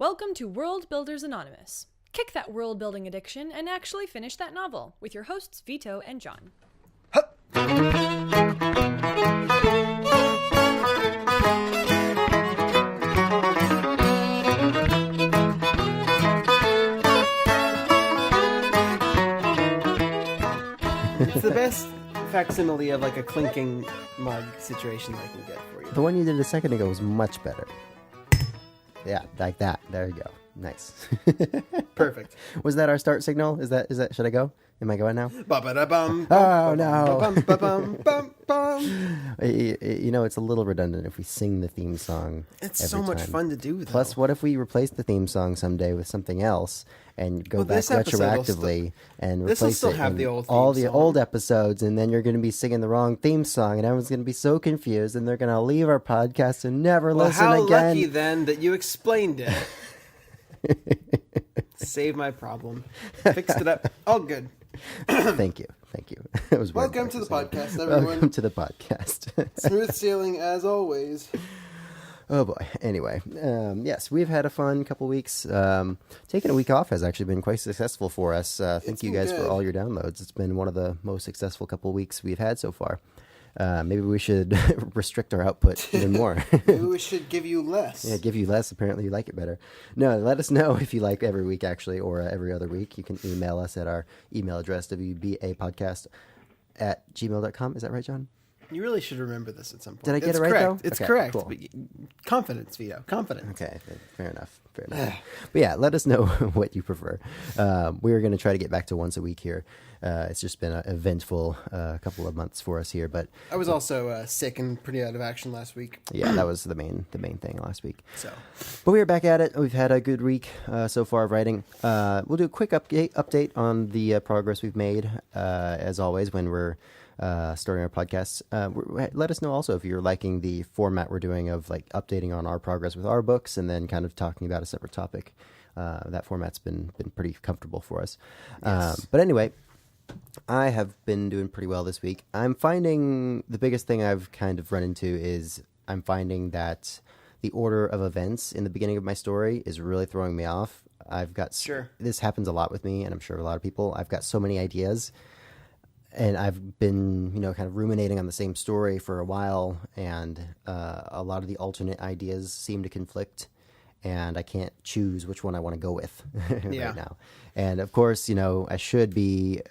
Welcome to World Builders Anonymous. Kick that world building addiction and actually finish that novel with your hosts Vito and John. It's the best facsimile of like a clinking mug situation I can get for you. The one you did a second ago was much better. Yeah, like that. There you go. Nice. Perfect. Was that our start signal? Is that? Should I go? Am I going now? Ba-ba-da-bum, Oh, no. ba-bum, ba-bum, bum, bum. You know, it's a little redundant if we sing the theme song. It's every so much time. fun to do, though. Plus, what if we replace the theme song someday with something else and go back this episode will retroactively and This will replace still it have in the old all theme the song. old episodes, and then you're going to be singing the wrong theme song, and everyone's going to be so confused, and they're going to leave our podcast and never Well, listen how again. lucky then that you explained it. Save my problem. Fixed it up. All good. Thank you. It was weird Welcome to the practicing. podcast, everyone. Welcome to the podcast. Smooth sailing as always. Oh boy. Anyway, yes, we've had a fun couple weeks. Taking a week off has actually been quite successful for us. Thank It's you been guys for good. all your downloads. It's been one of the most successful couple weeks we've had so far. Maybe we should restrict our output even more. Maybe we should give you less. Yeah, give you less. Apparently, you like it better. No, let us know if you like every week, actually, or every other week. You can email us at our email address, wbapodcast@gmail.com. Is that right, John? You really should remember this at some point. Did I get It's it right, correct. though? It's Okay, correct. cool. But confidence, Vito. Confidence. Okay, fair enough. But yeah, let us know what you prefer. We're going to try to get back to once a week here. It's just been an eventful couple of months for us here, but I was also sick and pretty out of action last week. yeah, that was the main thing last week. So But we are back at it. We've had a good week so far of writing. We'll do a quick update on the progress we've made, as always, when we're starting our podcasts. Let us know also if you're liking the format we're doing of like updating on our progress with our books and then kind of talking about a separate topic. That format's been pretty comfortable for us. Yes. But anyway, I have been doing pretty well this week. I'm finding the biggest thing I've kind of run into is I'm finding that the order of events in the beginning of my story is really throwing me off. I've got Sure. This happens a lot with me, and I'm sure a lot of people. I've got so many ideas, and I've been, kind of ruminating on the same story for a while, and a lot of the alternate ideas seem to conflict, and I can't choose which one I want to go with Yeah. right now. And of course, I should be,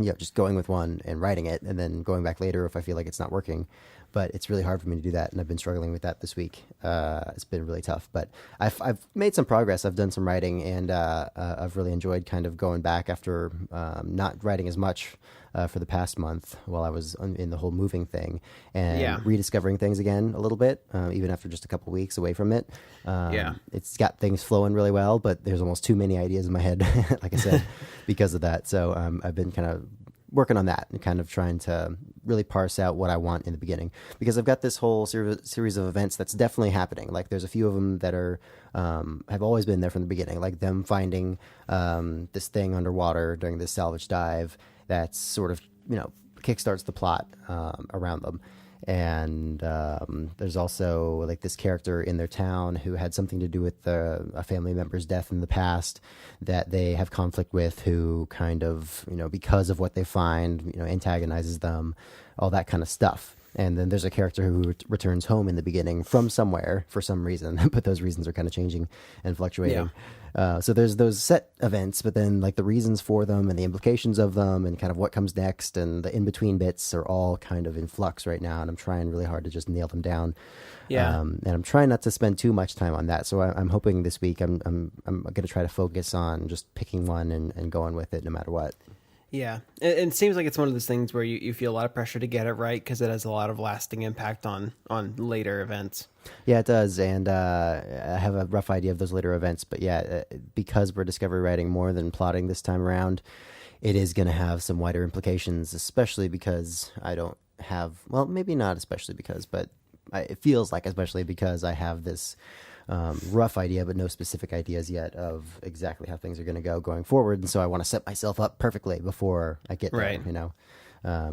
just going with one and writing it, and then going back later if I feel like it's not working. But it's really hard for me to do that, and I've been struggling with that this week. It's been really tough, but I've made some progress. I've done some writing, and I've really enjoyed kind of going back after not writing as much for the past month while I was in the whole moving thing, and Yeah. rediscovering things again a little bit, even after just a couple weeks away from it. Yeah. It's got things flowing really well, but there's almost too many ideas in my head, like I said, because of that. So I've been kind of working on that and kind of trying to really parse out what I want in the beginning, because I've got this whole series of events that's definitely happening. Like there's a few of them that are have always been there from the beginning, like them finding this thing underwater during this salvage dive that's sort of kickstarts the plot around them. And there's also like this character in their town who had something to do with a family member's death in the past that they have conflict with, who kind of, because of what they find, antagonizes them, all that kind of stuff. And then there's a character who returns home in the beginning from somewhere for some reason, but those reasons are kind of changing and fluctuating. So there's those set events, but then like the reasons for them and the implications of them and kind of what comes next and the in-between bits are all kind of in flux right now. And I'm trying really hard to just nail them down. Yeah. And I'm trying not to spend too much time on that. So I'm hoping this week I'm going to try to focus on just picking one and going with it no matter what. Yeah, and it seems like it's one of those things where you feel a lot of pressure to get it right because it has a lot of lasting impact on later events. Yeah, it does, and I have a rough idea of those later events, but yeah, because we're discovery writing more than plotting this time around, it is going to have some wider implications, especially because I don't have, well, maybe not especially because, but it feels like especially because I have this rough idea, but no specific ideas yet of exactly how things are going to go going forward. And so I want to set myself up perfectly before I get Right. there,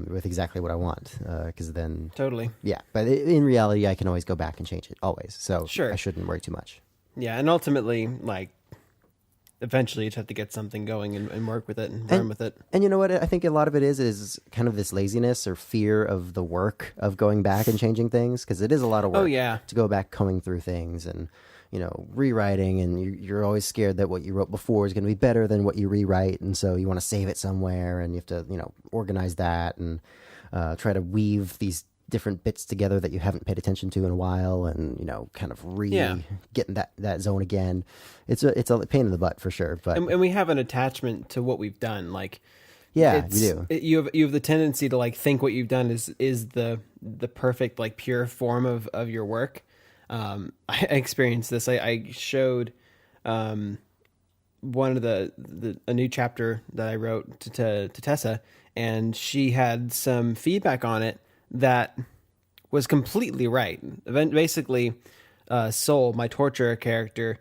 with exactly what I want. Because then, Totally. yeah. But in reality, I can always go back and change it, always. So Sure. I shouldn't worry too much. Yeah, and ultimately, like, eventually you just have to get something going and work with it and run with it. And you know what? I think a lot of it is kind of this laziness or fear of the work of going back and changing things, because it is a lot of work. Oh, yeah. To go back combing through things and, you know, rewriting, and you're always scared that what you wrote before is going to be better than what you rewrite, and so you want to save it somewhere, and you have to, you know, organize that and try to weave these different bits together that you haven't paid attention to in a while, and, you know, kind of get in that zone again. It's a pain in the butt for sure. But And we have an attachment to what we've done. Like, yeah, we do. You have the tendency to, like, think what you've done is the perfect, like, pure form of your work. I experienced this. I showed one of a new chapter that I wrote to Tessa, and she had some feedback on it that was completely right. Basically, Soul, my torturer character,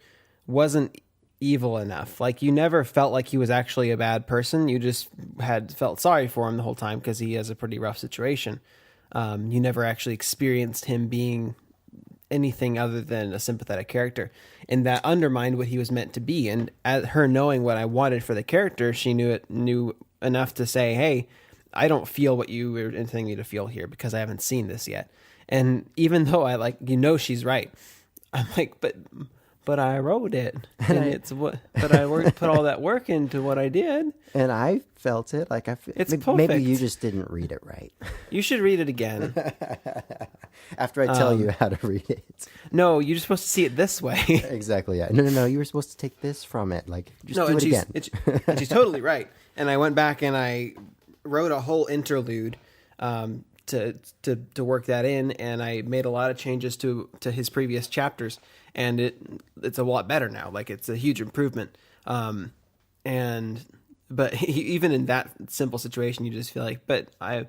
wasn't evil enough. Like, you never felt like he was actually a bad person. You just had felt sorry for him the whole time because he has a pretty rough situation. You never actually experienced him being anything other than a sympathetic character, and that undermined what he was meant to be. And at her knowing what I wanted for the character, she knew enough to say, hey, I don't feel what you were intending me to feel here because I haven't seen this yet. And even though I, like, you know, she's right, I'm like, but I wrote it, and but I put all that work into what I did, and I felt it. Like, it's maybe perfect. you just didn't read it right. You should read it again. After I tell you how to read it. No, you're supposed to see it this way. Exactly. Yeah. No. You were supposed to take this from it. Like, just do it again. And she's totally right. And I went back and I wrote a whole interlude to work that in, and I made a lot of changes to his previous chapters, and it's a lot better now. Like, it's a huge improvement. But even in that simple situation, you just feel like, but I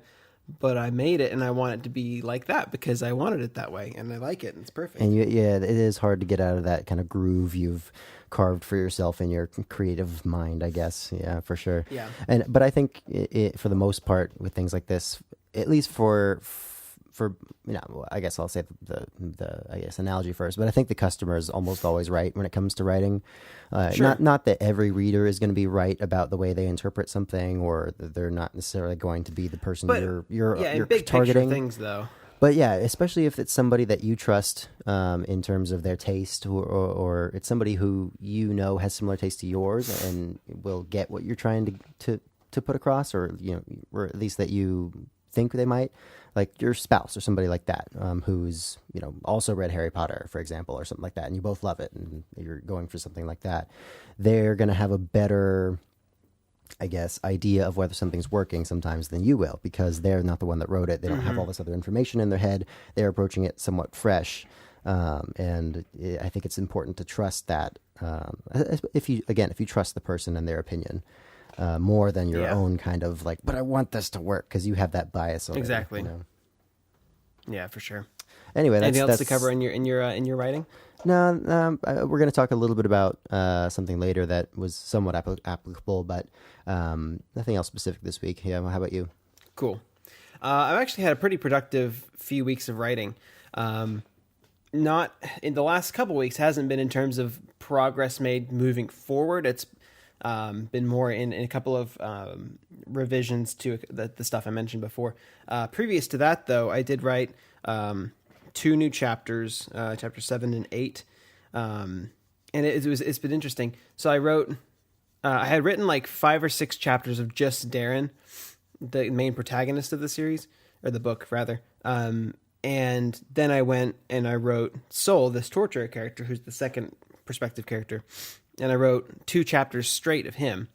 made it, and I want it to be like that because I wanted it that way, and I like it, and it's perfect. And it is hard to get out of that kind of groove you've carved for yourself in your creative mind, I guess. Yeah, for sure. Yeah. But I think for the most part with things like this, at least for you know, I guess I'll say the analogy first, but I think the customer is almost always right when it comes to writing. Sure. Not that every reader is going to be right about the way they interpret something, or that they're not necessarily going to be the person you're in big targeting. picture things, though. But yeah, especially if it's somebody that you trust in terms of their taste, or it's somebody who you know has similar taste to yours and will get what you're trying to put across, or, you know, or at least that you think they might, like your spouse or somebody like that, who's, you know, also read Harry Potter, for example, or something like that, and you both love it, and you're going for something like that. They're going to have a better, I guess, idea of whether something's working sometimes than you will, because they're not the one that wrote it. They don't have all this other information in their head. They're approaching it somewhat fresh. And I think it's important to trust that. If you trust the person and their opinion, more than your own kind of like, but I want this to work, because you have that bias already, Exactly. you know? Yeah, for sure. Anyway, anything else to cover in your writing? No, we're going to talk a little bit about something later that was somewhat applicable, but nothing else specific this week. Yeah, well, how about you? Cool. I've actually had a pretty productive few weeks of writing. Not in the last couple weeks, hasn't been in terms of progress made moving forward. It's been more in a couple of revisions to the stuff I mentioned before. Previous to that, though, I did write 2 new chapters, chapter 7 and 8, and it's been interesting. So I had written like 5 or 6 chapters of just Darren, the main protagonist of the series, or the book rather. And then I went and I wrote Soul, this torturer character, who's the second perspective character. And I wrote 2 chapters straight of him,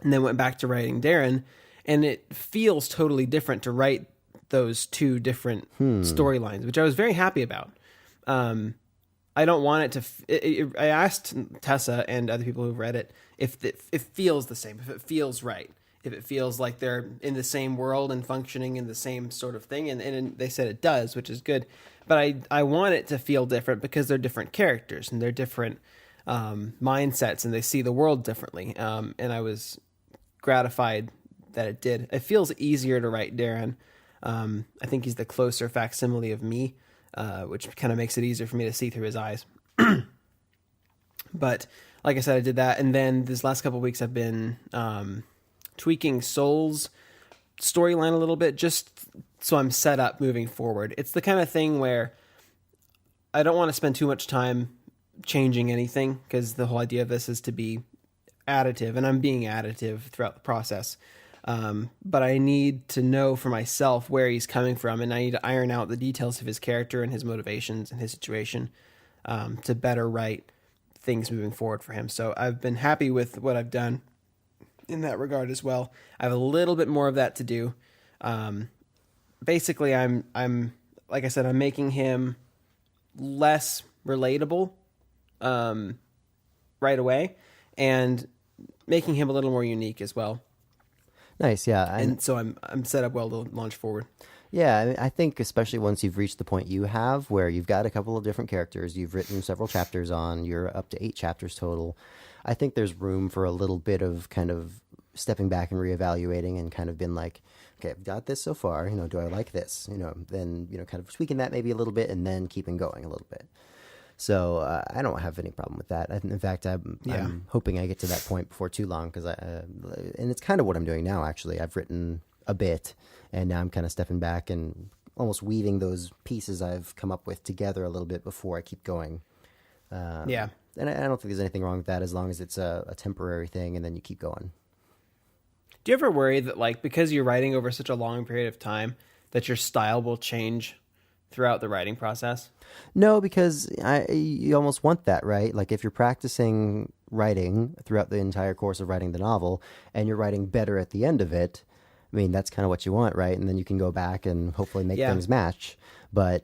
and then went back to writing Darren, and it feels totally different to write those 2 different storylines, which I was very happy about. I don't want it to. I asked Tessa and other people who've read it if it feels the same, if it feels right, if it feels like they're in the same world and functioning in the same sort of thing, and they said it does, which is good. But I want it to feel different because they're different characters and they're different mindsets, and they see the world differently. And I was gratified that it did. It feels easier to write Darren. I think he's the closer facsimile of me, which kind of makes it easier for me to see through his eyes. But like I said, I did that. And then this last couple of weeks, I've been tweaking Soul's storyline a little bit, just so I'm set up moving forward. It's the kind of thing where I don't want to spend too much time changing anything, because the whole idea of this is to be additive, and I'm being additive throughout the process. But I need to know for myself where he's coming from, and I need to iron out the details of his character and his motivations and his situation to better write things moving forward for him. So I've been happy with what I've done in that regard as well. I have a little bit more of that to do. Basically, I'm like I said, I'm making him less relatable right away, and making him a little more unique as well. Nice, yeah. And so I'm set up well to launch forward. Yeah, I think especially once you've reached the point you have where you've got a couple of different characters, you've written several chapters on, you're up to 8 chapters total. I think there's room for a little bit of kind of stepping back and reevaluating and kind of been like, okay, I've got this so far, do I like this? Then, kind of tweaking that maybe a little bit and then keeping going a little bit. So I don't have any problem with that. In fact, I'm hoping I get to that point before too long, because and it's kind of what I'm doing now, actually. I've written a bit, and now I'm kind of stepping back and almost weaving those pieces I've come up with together a little bit before I keep going. And I don't think there's anything wrong with that, as long as it's a temporary thing and then you keep going. Do you ever worry that, like, because you're writing over such a long period of time, that your style will change throughout the writing process? No, because you almost want that, right? Like, if you're practicing writing throughout the entire course of writing the novel and you're writing better at the end of it, I mean, that's kind of what you want, right? And then you can go back and hopefully make things match. But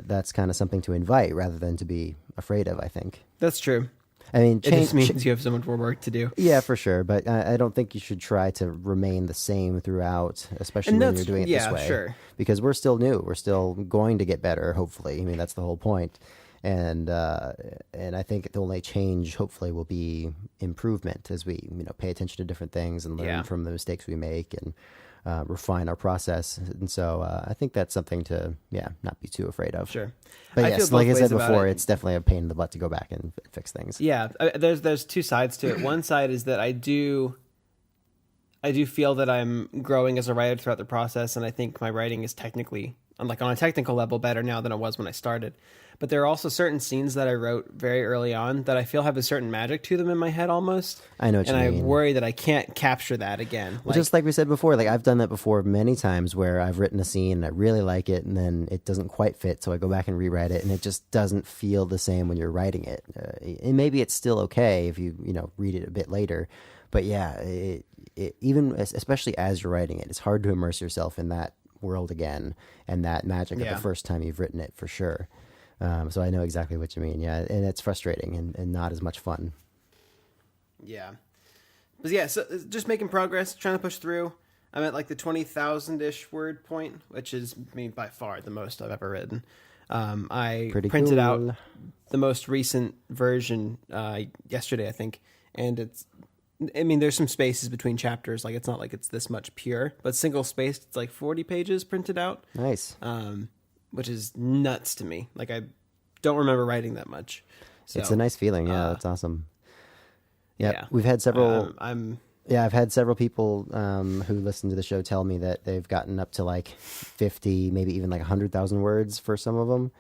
that's kind of something to invite rather than to be afraid of, I think. That's true. I mean, it just means you have so much more work to do. Yeah, for sure. But I don't think you should try to remain the same throughout, especially when you're doing it this way. Sure. Because we're still new. We're still going to get better, hopefully. I mean, that's the whole point. And I think the only change, hopefully, will be improvement as we pay attention to different things and learn from the mistakes we make and refine our process. And so I think that's something to not be too afraid of. Sure. But yes, like I said before, it's definitely a pain in the butt to go back and fix things. Yeah, there's two sides to it. One side is that I do feel that I'm growing as a writer throughout the process, and I think my writing is technically, on a technical level, better now than it was when I started. But there are also certain scenes that I wrote very early on that I feel have a certain magic to them in my head almost. I know what you mean. And I worry that I can't capture that again. Just like we said before, I've done that before many times where I've written a scene and I really like it, and then it doesn't quite fit, so I go back and rewrite it, and it just doesn't feel the same when you're writing it. And maybe it's still okay if you read it a bit later, but even especially as you're writing it, it's hard to immerse yourself in that world again and that magic of the first time you've written it, for sure. So I know exactly what you mean. Yeah. And it's frustrating and not as much fun. Yeah. But so just making progress, trying to push through. I'm at the 20,000-ish word point, which is, by far the most I've ever written. I printed out the most recent version yesterday, I think. And there's some spaces between chapters. It's not like it's this much pure, but single spaced, it's 40 pages printed out. Nice. Which is nuts to me. I don't remember writing that much. So, it's a nice feeling. Yeah, that's awesome. Yeah, we've had several. I've had several people who listen to the show tell me that they've gotten up to 50, maybe even 100,000 words for some of them.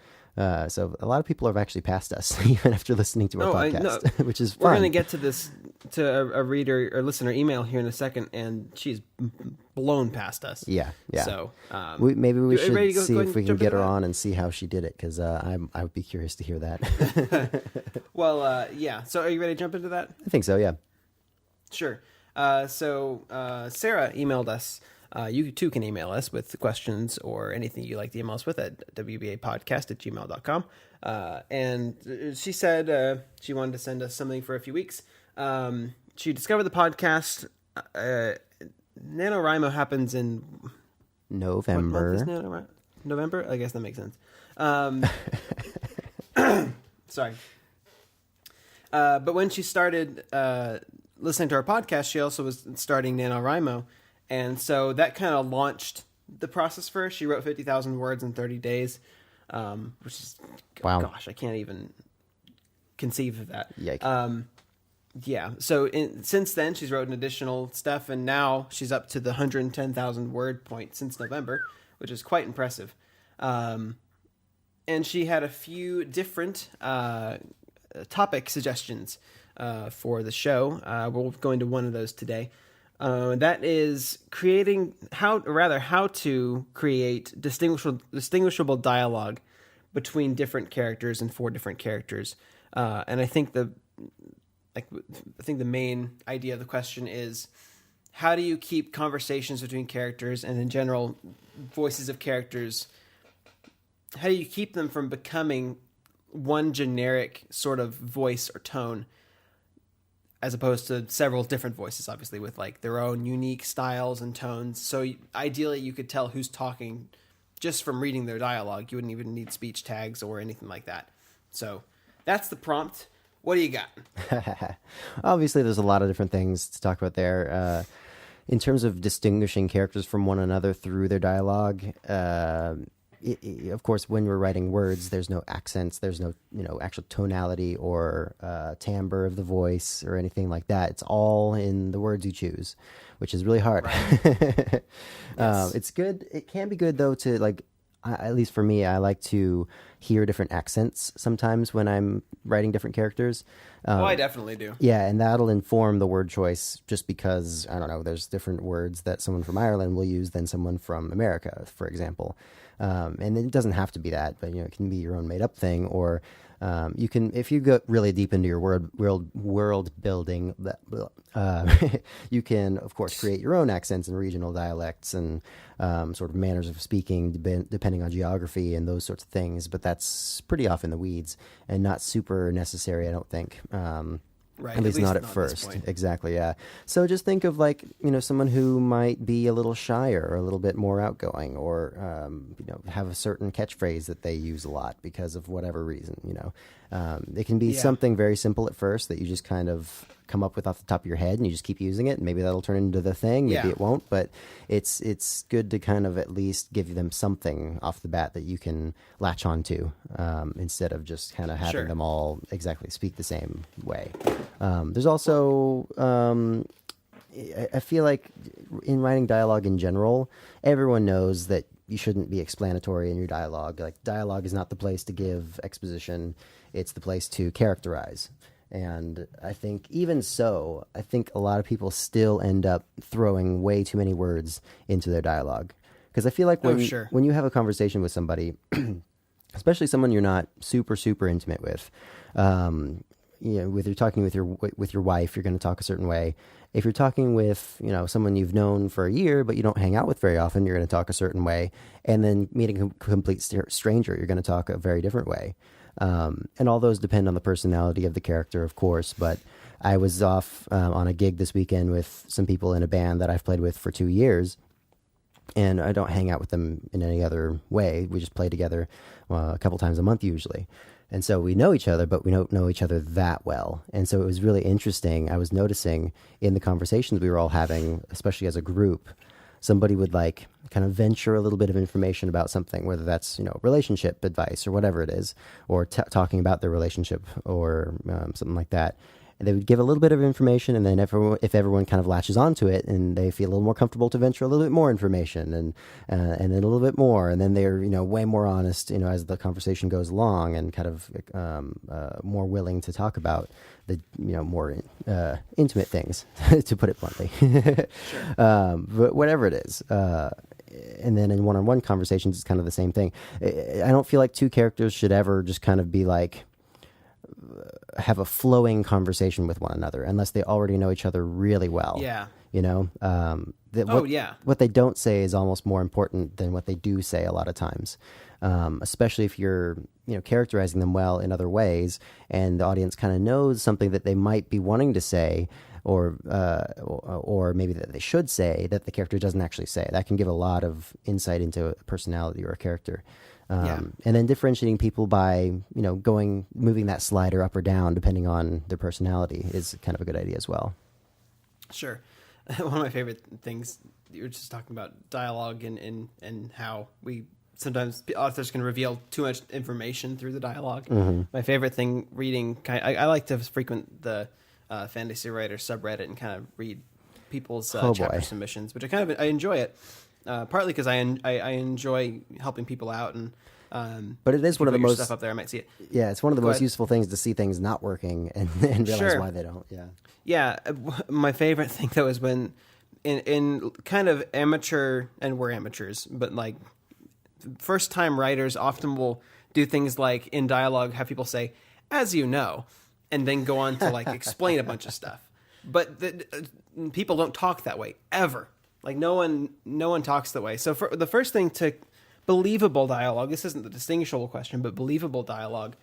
So a lot of people have actually passed us even after listening to our podcast, which is fun. We're going to get to a reader or listener email here in a second, and she's blown past us. Yeah. So maybe we should see if we can get her on and see how she did it, because I would be curious to hear that. Well, So are you ready to jump into that? I think so, yeah. Sure. So Sarah emailed us. You too can email us with questions or anything you like to email us with at wbapodcast@gmail.com. And she said she wanted to send us something for a few weeks. She discovered the podcast. NaNoWriMo happens in November. What month is November? I guess that makes sense. Sorry. But when she started listening to our podcast, she also was starting NaNoWriMo. And so that kind of launched the process for her. She wrote 50,000 words in 30 days, which is, wow. Gosh, I can't even conceive of that. Yikes. Yeah. So since then, she's wrote an additional stuff, and now she's up to the 110,000 word point since November, which is quite impressive. And she had a few different topic suggestions for the show. We'll go into one of those today. That is how to create distinguishable dialogue between different characters and for different characters. And I think the main idea of the question is, how do you keep conversations between characters and in general voices of characters, how do you keep them from becoming one generic sort of voice or tone, as opposed to several different voices, obviously, with like their own unique styles and tones. So ideally you could tell who's talking just from reading their dialogue. You wouldn't even need speech tags or anything like that. So that's the prompt. What do you got? Obviously, there's a lot of different things to talk about there. In terms of distinguishing characters from one another through their dialogue, of course, when we're writing words, there's no accents, there's no actual tonality or timbre of the voice or anything like that. It's all in the words you choose, which is really hard. Right. Yes. It's good. It can be good though to like. At least for me, I like to hear different accents sometimes when I'm writing different characters. I definitely do. Yeah, and that'll inform the word choice just because, I don't know, there's different words that someone from Ireland will use than someone from America, for example. And it doesn't have to be that, but it can be your own made up thing, or you can, if you go really deep into your world building, you can of course create your own accents and regional dialects and sort of manners of speaking depending on geography and those sorts of things. But that's pretty off in the weeds and not super necessary, I don't think. Right. At least not at first. Exactly. Yeah. So just think of like, someone who might be a little shyer or a little bit more outgoing, or, have a certain catchphrase that they use a lot because of whatever reason, it can be something very simple at first that you just kind of come up with off the top of your head and you just keep using it. And maybe that'll turn into the thing. Maybe it won't, but it's good to kind of at least give them something off the bat that you can latch onto, instead of just kind of having them all exactly speak the same way. There's also, I feel like in writing dialogue in general, everyone knows that you shouldn't be explanatory in your dialogue. Like, dialogue is not the place to give exposition. It's the place to characterize. And I think even so, I think a lot of people still end up throwing way too many words into their dialogue. Because I feel like when you have a conversation with somebody, especially someone you're not super, super intimate with, with you're talking with your wife, you're going to talk a certain way. If you're talking with, someone you've known for a year, but you don't hang out with very often, you're going to talk a certain way. And then meeting a complete stranger, you're going to talk a very different way. And all those depend on the personality of the character, of course. But I was off on a gig this weekend with some people in a band that I've played with for 2 years. And I don't hang out with them in any other way. We just play together a couple times a month usually. And so we know each other, but we don't know each other that well. And so it was really interesting. I was noticing in the conversations we were all having, especially as a group, somebody would like kind of venture a little bit of information about something, whether that's, relationship advice or whatever it is, or talking about their relationship or something like that. And they would give a little bit of information, and then if everyone kind of latches onto it and they feel a little more comfortable to venture a little bit more information and then a little bit more, and then they're way more honest as the conversation goes along, and kind of more willing to talk about the more intimate things, to put it bluntly. But whatever it is. And then in one-on-one conversations, it's kind of the same thing. I don't feel like two characters should ever just kind of be like, have a flowing conversation with one another unless they already know each other really well. Yeah. What they don't say is almost more important than what they do say a lot of times. Especially if you're, characterizing them well in other ways, and the audience kind of knows something that they might be wanting to say, or maybe that they should say that the character doesn't actually say. That can give a lot of insight into a personality or a character. And then differentiating people by, moving that slider up or down depending on their personality is kind of a good idea as well. Sure. One of my favorite things, you were just talking about dialogue and how we sometimes authors can reveal too much information through the dialogue. My favorite thing reading, I like to frequent the fantasy writer subreddit and kind of read people's chapter submissions, which I enjoy it. Partly because I enjoy helping people out, and but it is one of the most stuff up there. I might see it. Yeah, it's one of the most useful things to see things not working and realize why they don't. Yeah. My favorite thing though is when in kind of amateur, and we're amateurs, but like first time writers often will do things like in dialogue have people say, "As you know," and then go on to like explain a bunch of stuff. But people don't talk that way ever. Like no one talks that way. So for the first thing to believable dialogue, this isn't the distinguishable question, but believable dialogue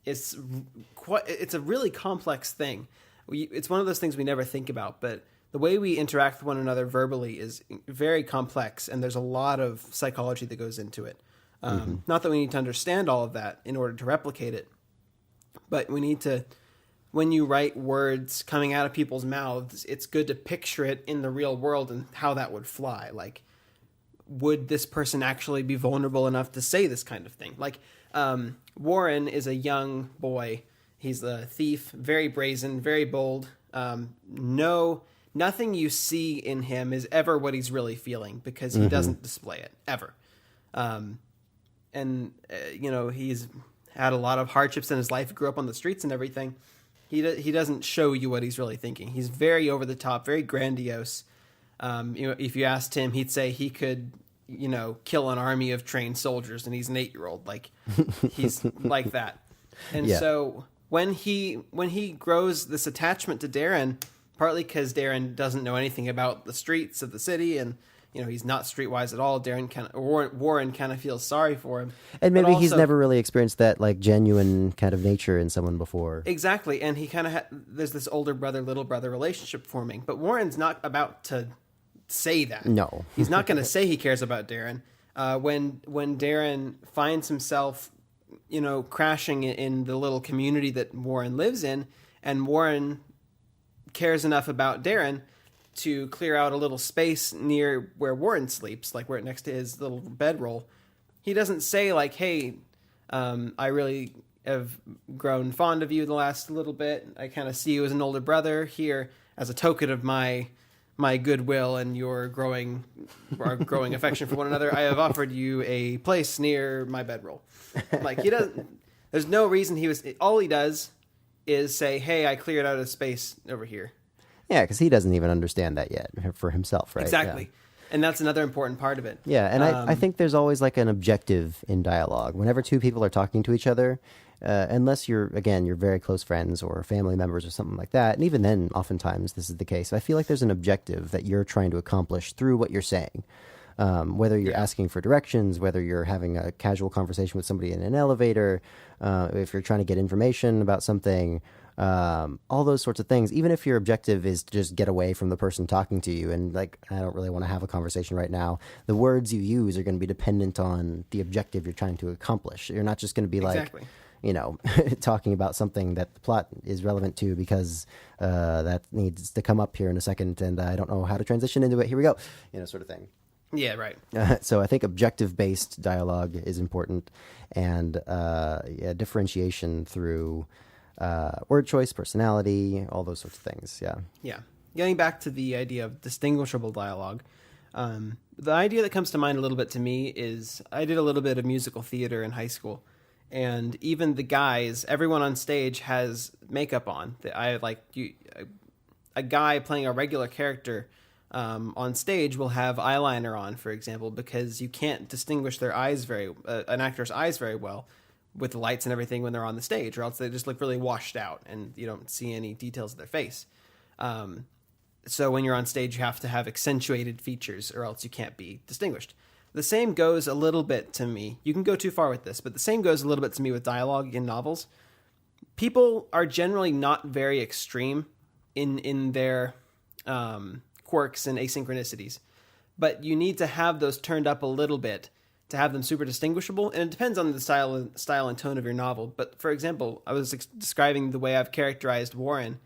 it's a really complex thing. It's one of those things we never think about, but the way we interact with one another verbally is very complex, and there's a lot of psychology that goes into it. Not that we need to understand all of that in order to replicate it, but we need to, when you write words coming out of people's mouths, it's good to picture it in the real world and how that would fly. Like, would this person actually be vulnerable enough to say this kind of thing? Like, Warren is a young boy. He's a thief, very brazen, very bold. Nothing you see in him is ever what he's really feeling because he doesn't display it ever. He's had a lot of hardships in his life, grew up on the streets and everything. He doesn't show you what he's really thinking. He's very over the top, very grandiose. If you asked him, he'd say he could, kill an army of trained soldiers, and he's an 8-year-old. Like, he's like that. And so when he grows this attachment to Darren, partly because Darren doesn't know anything about the streets of the city, and he's not streetwise at all. Warren kind of feels sorry for him, and maybe he's never really experienced that like genuine kind of nature in someone before. Exactly, and he kind of there's this older brother little brother relationship forming, but Warren's not about to say that. No, he's not going to say he cares about Darren. When Darren finds himself, crashing in the little community that Warren lives in, and Warren cares enough about Darren to clear out a little space near where Warren sleeps, like where next to his little bedroll. He doesn't say like, "Hey, I really have grown fond of you the last little bit. I kind of see you as an older brother here as a token of my goodwill and your growing affection for one another. I have offered you a place near my bedroll." Like, he doesn't. There's no reason all he does is say, "Hey, I cleared out a space over here." Yeah, because he doesn't even understand that yet for himself, right? Exactly. Yeah. And that's another important part of it. Yeah, and I think there's always like an objective in dialogue. Whenever two people are talking to each other, unless you're very close friends or family members or something like that, and even then, oftentimes this is the case. I feel like there's an objective that you're trying to accomplish through what you're saying. Whether you're asking for directions, whether you're having a casual conversation with somebody in an elevator, if you're trying to get information about something, all those sorts of things. Even if your objective is to just get away from the person talking to you and like, I don't really want to have a conversation right now, the words you use are going to be dependent on the objective you're trying to accomplish. You're not just going to be exactly. Talking about something that the plot is relevant to because that needs to come up here in a second and I don't know how to transition into it. Here we go, sort of thing. Yeah, right. So I think objective-based dialogue is important, and differentiation through word choice, personality, all those sorts of things. Yeah. Yeah. Getting back to the idea of distinguishable dialogue, the idea that comes to mind a little bit to me is I did a little bit of musical theater in high school, and even the guys, everyone on stage has makeup on. A guy playing a regular character on stage will have eyeliner on, for example, because you can't distinguish their eyes an actor's eyes very well with the lights and everything when they're on the stage, or else they just look really washed out and you don't see any details of their face. So when you're on stage, you have to have accentuated features or else you can't be distinguished. The same goes a little bit to me. You can go too far with this, but the same goes a little bit to me with dialogue in novels. People are generally not very extreme in their quirks and asynchronicities, but you need to have those turned up a little bit to have them super distinguishable, and it depends on the style and tone of your novel. But for example, I was describing the way I've characterized Warren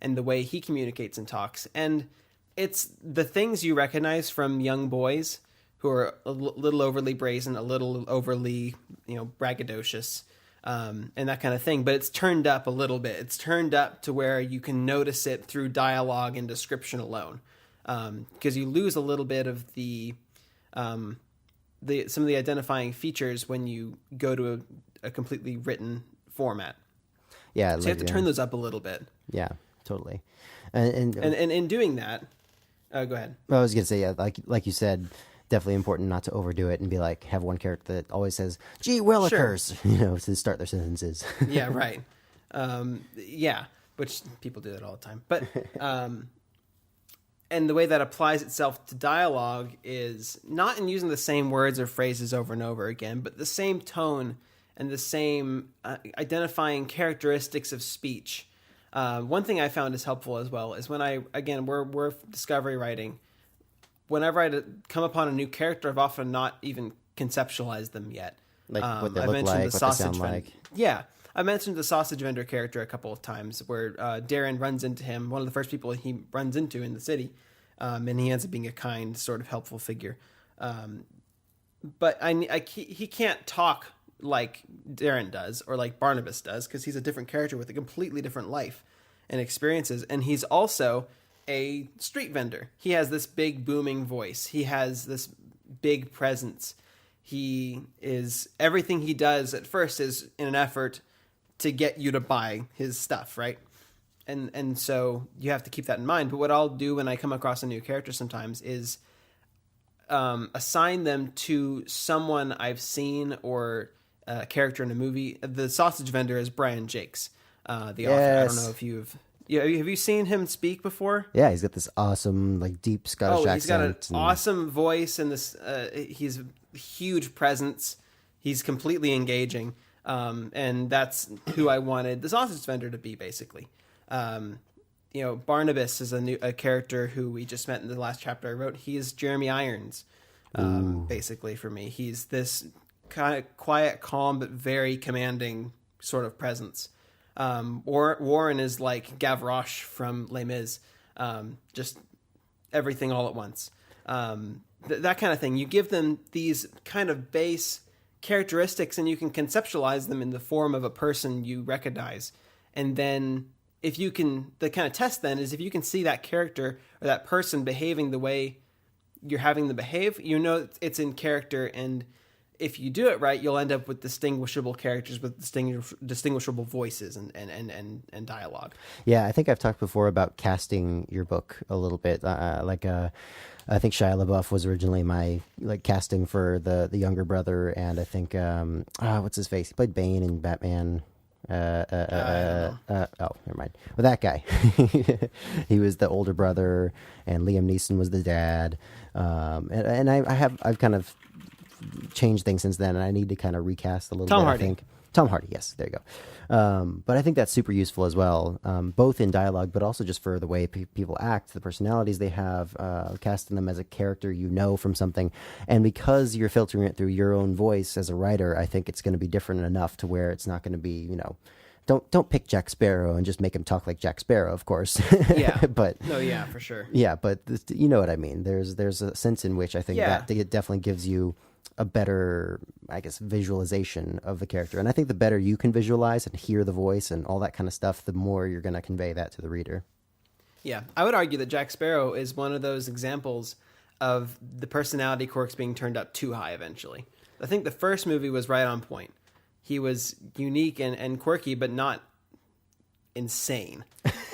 and the way he communicates and talks, and it's the things you recognize from young boys who are a little overly brazen, a little overly, braggadocious, and that kind of thing. But it's turned up a little bit. It's turned up to where you can notice it through dialogue and description alone, because you lose a little bit of some of the identifying features when you go to a completely written format. Yeah, so you have to turn those up a little bit. Yeah, totally. And in doing that, go ahead. I was gonna say, yeah, like you said, definitely important not to overdo it and be like have one character that always says "gee willikers," to start their sentences. Yeah, right. Yeah, which people do that all the time. But and the way that applies itself to dialogue is not in using the same words or phrases over and over again, but the same tone and the same identifying characteristics of speech. One thing I found is helpful as well is when we're discovery writing. Whenever I come upon a new character, I've often not even conceptualized them yet. Like what they look like, what they sound like. Yeah. I mentioned the sausage vendor character a couple of times where Darren runs into him, one of the first people he runs into in the city, and he ends up being a kind, sort of helpful figure. But he can't talk like Darren does or like Barnabas does because he's a different character with a completely different life and experiences. And he's also a street vendor. He has this big booming voice. He has this big presence. Everything he does at first is in an effort to get you to buy his stuff, right? And so you have to keep that in mind. But what I'll do when I come across a new character sometimes is assign them to someone I've seen or a character in a movie. The sausage vendor is Brian Jakes, the author. I don't know if have you seen him speak before? Yeah, he's got this awesome, like deep Scottish accent. He's got an awesome voice and this. He's a huge presence. He's completely engaging, and that's who I wanted the sausage vendor to be, basically. Barnabas is a character who we just met in the last chapter I wrote. He is Jeremy Irons, basically for me. He's this kind of quiet, calm, but very commanding sort of presence. Warren is like Gavroche from Les Mis, just everything all at once. That kind of thing. You give them these kind of base characteristics and you can conceptualize them in the form of a person you recognize. And then the kind of test then is if you can see that character or that person behaving the way you're having them behave, it's in character. And if you do it right, you'll end up with distinguishable characters with distinguishable voices and dialogue. Yeah, I think I've talked before about casting your book a little bit. I think Shia LaBeouf was originally my casting for the younger brother, and I think what's his face? He played Bane in Batman. Never mind. Well, that guy, he was the older brother, and Liam Neeson was the dad. I've kind of changed things since then, and I need to kind of recast a little bit. Hardy. I think Tom Hardy. Yes, there you go. But I think that's super useful as well, both in dialogue, but also just for the way people act, the personalities they have, casting them as a character from something. And because you're filtering it through your own voice as a writer, I think it's going to be different enough to where it's not going to be, don't pick Jack Sparrow and just make him talk like Jack Sparrow, of course. Yeah. But no, yeah, for sure. Yeah, but you know what I mean. There's a sense in which I think that it definitely gives you a better, I guess, visualization of the character. And I think the better you can visualize and hear the voice and all that kind of stuff, the more you're going to convey that to the reader. Yeah, I would argue that Jack Sparrow is one of those examples of the personality quirks being turned up too high eventually. I think the first movie was right on point. He was unique and quirky, but not insane.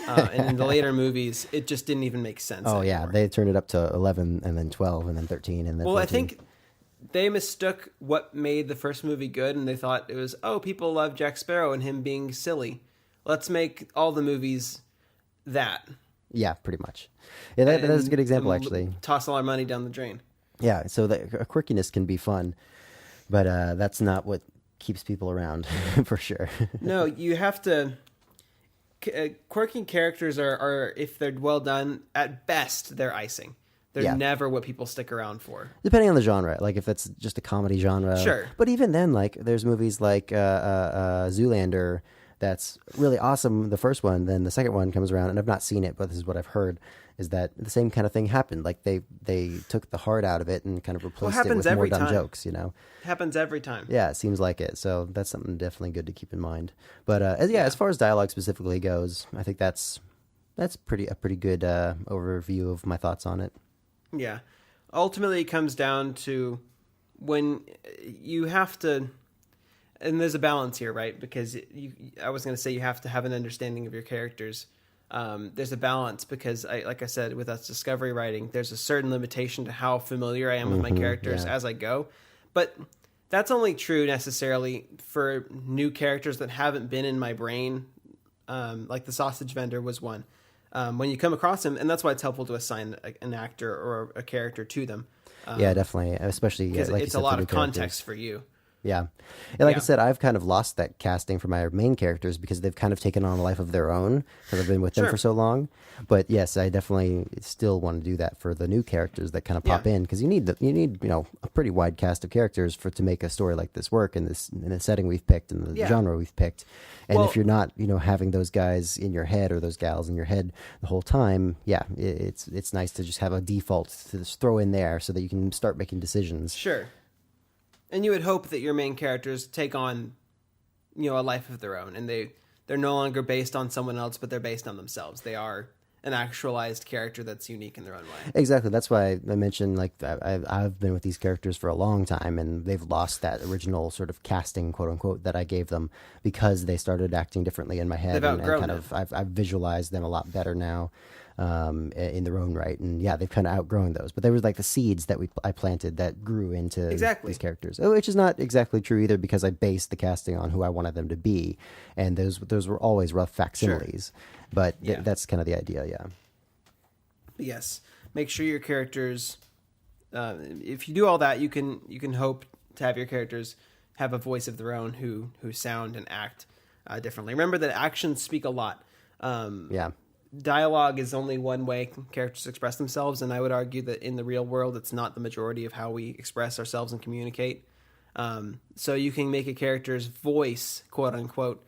And in the later movies, it just didn't even make sense anymore. Yeah, they turned it up to 11 and then 12 and then 13 and then 14. I think they mistook what made the first movie good, and they thought it was, people love Jack Sparrow and him being silly. Let's make all the movies that. Yeah, pretty much. Yeah, that is a good example, actually. Toss all our money down the drain. Yeah, so a quirkiness can be fun, but that's not what keeps people around, for sure. No, you have to... quirky characters are, if they're well done, at best, they're icing. They're never what people stick around for. Depending on the genre. Like, if it's just a comedy genre. Sure. But even then, there's movies like Zoolander that's really awesome, the first one. Then the second one comes around, and I've not seen it, but this is what I've heard, is that the same kind of thing happened. Like they took the heart out of it and kind of replaced it with more dumb jokes, you know? It happens every time. Yeah, it seems like it. So that's something definitely good to keep in mind. But as far as dialogue specifically goes, I think that's a pretty good overview of my thoughts on it. Yeah. Ultimately, it comes down to when you have to, and there's a balance here, right? Because I was going to say you have to have an understanding of your characters. There's a balance because, like I said, with us discovery writing, there's a certain limitation to how familiar I am with my characters as I go. But that's only true necessarily for new characters that haven't been in my brain. Like the sausage vendor was one. When you come across him, and that's why it's helpful to assign an actor or a character to them. Yeah, definitely. Especially because like it's you said, a lot for of new characters. context for you. Yeah. And like Yeah. I said, I've kind of lost that casting for my main characters because they've kind of taken on a life of their own because I've been with them Sure. for so long. But yes, I definitely still want to do that for the new characters that kind of pop Yeah. in because you need a pretty wide cast of characters to make a story like this work in the setting we've picked and the Yeah. genre we've picked. And Well- if you're not, having those guys in your head or those gals in your head the whole time, yeah, it's nice to just have a default to just throw in there so that you can start making decisions. Sure. And you would hope that your main characters take on, a life of their own, and they're no longer based on someone else, but they're based on themselves. They are an actualized character that's unique in their own way. Exactly. That's why I mentioned like I've been with these characters for a long time, and they've lost that original sort of casting, quote unquote, that I gave them because they started acting differently in my head. They've outgrown I've visualized them a lot better now. In their own right, and yeah, they've kind of outgrown those. But they were like the seeds that I planted that grew into these characters, which is not exactly true either because I based the casting on who I wanted them to be, and those were always rough facsimiles. Sure. But Yeah. that's kind of the idea, yeah. Yes, make sure your characters. If you do all that, you can hope to have your characters have a voice of their own, who sound and act differently. Remember that actions speak a lot. Yeah. Dialogue is only one way characters express themselves, and I would argue that in the real world, it's not the majority of how we express ourselves and communicate. So you can make a character's voice, quote unquote,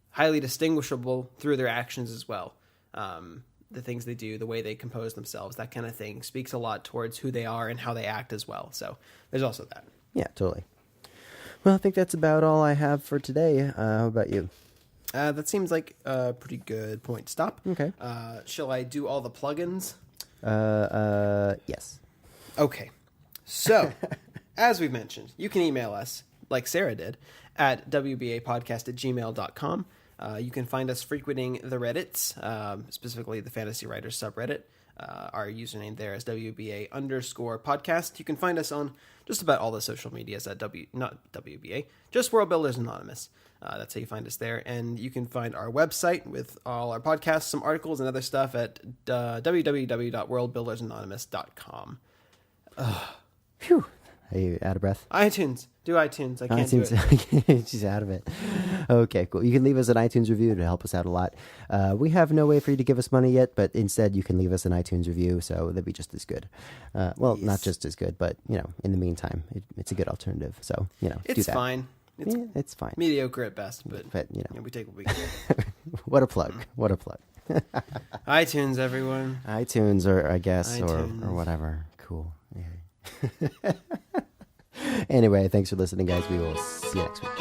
highly distinguishable through their actions as well. The things they do, the way they compose themselves, that kind of thing speaks a lot towards who they are and how they act as well. So there's also that. Yeah, totally. Well, I think that's about all I have for today. How about you? That seems like a pretty good point to stop. Okay. Shall I do all the plugins? Yes. Okay. So, as we've mentioned, you can email us, like Sarah did, at wbapodcast@gmail.com. You can find us frequenting the Reddits, specifically the Fantasy Writers subreddit. Our username there is WBA_podcast. You can find us on just about all the social medias at not WBA, just World Builders Anonymous. That's how you find us there. And you can find our website with all our podcasts, some articles, and other stuff at www.worldbuildersanonymous.com. Phew. Are you out of breath? iTunes. Do iTunes. I can't do it. She's out of it. Okay, cool. You can leave us an iTunes review to help us out a lot. We have no way for you to give us money yet, but instead you can leave us an iTunes review, so that'd be just as good. Well, not just as good, but, in the meantime, it's a good alternative. So, do that. It's fine. It's fine. Mediocre at best, but we take what we get. What a plug. What a plug. iTunes, everyone. iTunes, or I guess, iTunes. or whatever. Cool. Yeah. Anyway, thanks for listening, guys. We will see you next week.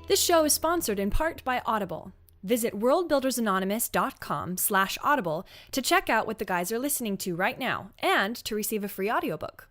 This show is sponsored in part by Audible. Visit worldbuildersanonymous.com/audible to check out what the guys are listening to right now and to receive a free audiobook.